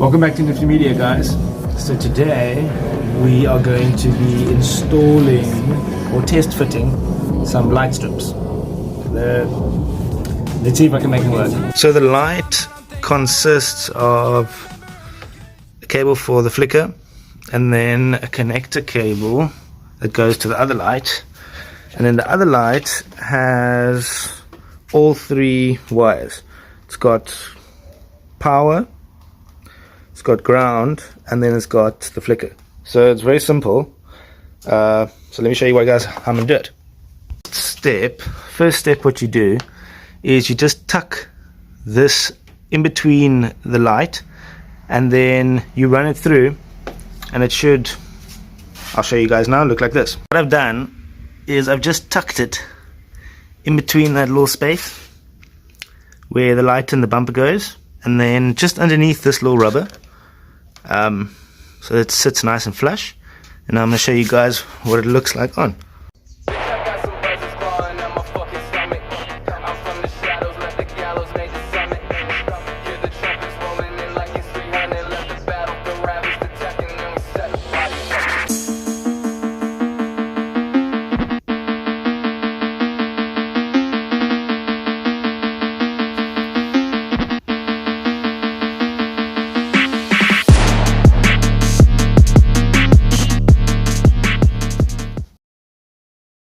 Welcome back to Nifty Media, guys. So today we are going to be installing or test fitting some light strips. Let's see if I can make it work. So the light consists of a cable for the flicker and then a connector cable that goes to the other light, and then the other light has all three wires. It's got power, it's got ground, and then it's got the flicker. So it's very simple. So let me show you guys how I'm gonna do it. First step, what you do is you just tuck this in between the light, and then you run it through, and it should, I'll show you guys now, look like this. What I've done is I've just tucked it in between that little space where the light and the bumper goes, and then just underneath this little rubber, so it sits nice and flush. And I'm going to show you guys what it looks like on.